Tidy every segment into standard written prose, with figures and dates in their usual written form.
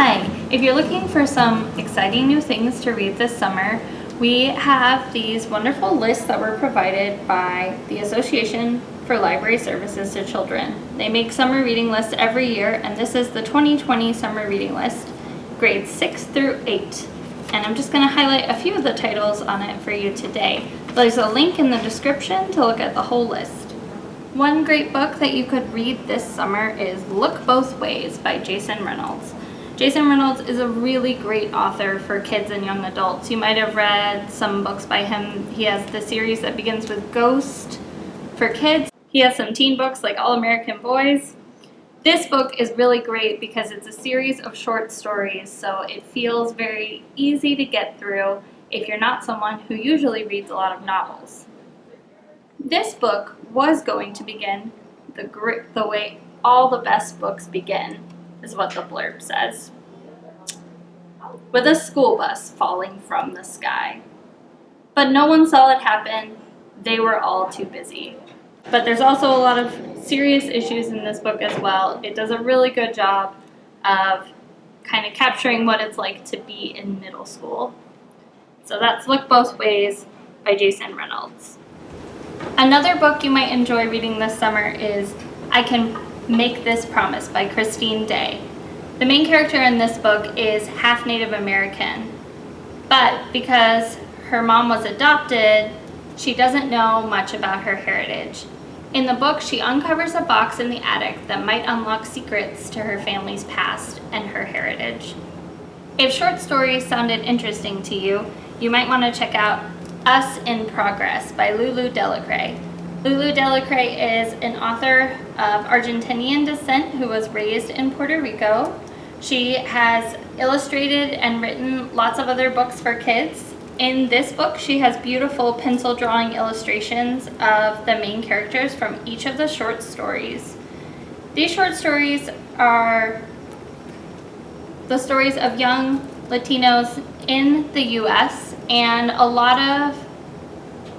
Hi! If you're looking for some exciting new things to read this summer, we have these wonderful lists that were provided by the Association for Library Services to Children. They make summer reading lists every year, and this is the 2020 summer reading list, grades 6 through 8. And I'm just going to highlight a few of the titles on it for you today. There's a link in the description to look at the whole list. One great book that you could read this summer is Look Both Ways by Jason Reynolds. Jason Reynolds is a really great author for kids and young adults. You might have read some books by him. He has the series that begins with Ghost for kids. He has some teen books like All American Boys. This book is really great because it's a series of short stories, so it feels very easy to get through if you're not someone who usually reads a lot of novels. This book was going to begin the way all the best books begin, is what the blurb says. With a school bus falling from the sky. But no one saw it happen. They were all too busy. But there's also a lot of serious issues in this book as well. It does a really good job of kind of capturing what it's like to be in middle school. So that's Look Both Ways by Jason Reynolds. Another book you might enjoy reading this summer is I Can Make This Promise by Christine Day. The main character in this book is half Native American, but because her mom was adopted, she doesn't know much about her heritage. In the book, she uncovers a box in the attic that might unlock secrets to her family's past and her heritage. If short stories sounded interesting to you, you might want to check out Us in Progress by Lulu Delacre. Lulu Delacre is an author of Argentinian descent who was raised in Puerto Rico. She has illustrated and written lots of other books for kids. In this book, she has beautiful pencil drawing illustrations of the main characters from each of the short stories. These short stories are the stories of young Latinos in the U.S., and a lot of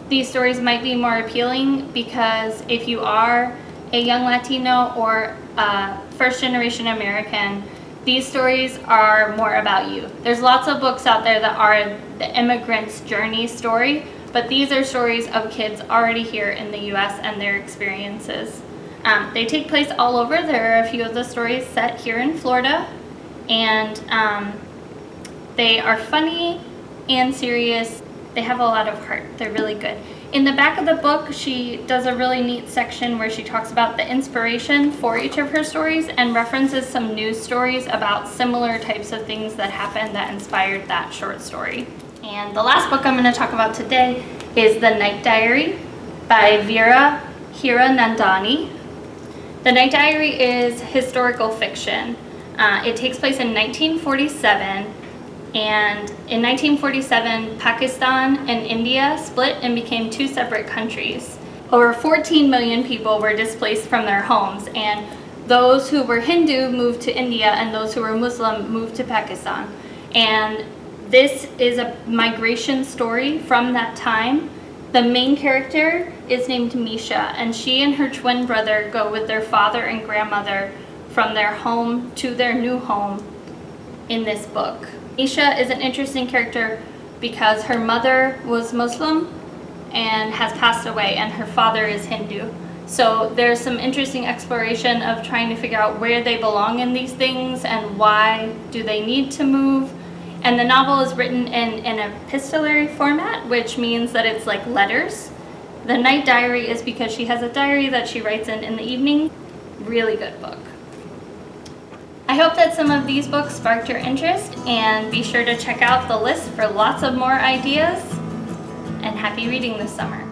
these stories might be more appealing because if you are a young Latino or a first-generation American, these stories are more about you. There's lots of books out there that are the immigrant's journey story, but these are stories of kids already here in the U.S. and their experiences. They take place all over. There are a few of the stories set here in Florida, and they are funny and serious. They have a lot of heart. They're really good. In the back of the book, she does a really neat section where she talks about the inspiration for each of her stories and references some news stories about similar types of things that happened that inspired that short story. And the last book I'm going to talk about today is The Night Diary by Veera Hiranandani. The Night Diary is historical fiction. It takes place in 1947. And in 1947, Pakistan and India split and became two separate countries. Over 14 million people were displaced from their homes, and those who were Hindu moved to India, and those who were Muslim moved to Pakistan. And this is a migration story from that time. The main character is named Misha, and she and her twin brother go with their father and grandmother from their home to their new home in this book. Misha is an interesting character because her mother was Muslim and has passed away, and her father is Hindu. So there's some interesting exploration of trying to figure out where they belong in these things and why do they need to move. And the novel is written in an epistolary format, which means that it's like letters. The Night Diary is because she has a diary that she writes in the evening. Really good book. I hope that some of these books sparked your interest, and be sure to check out the list for lots of more ideas, and happy reading this summer.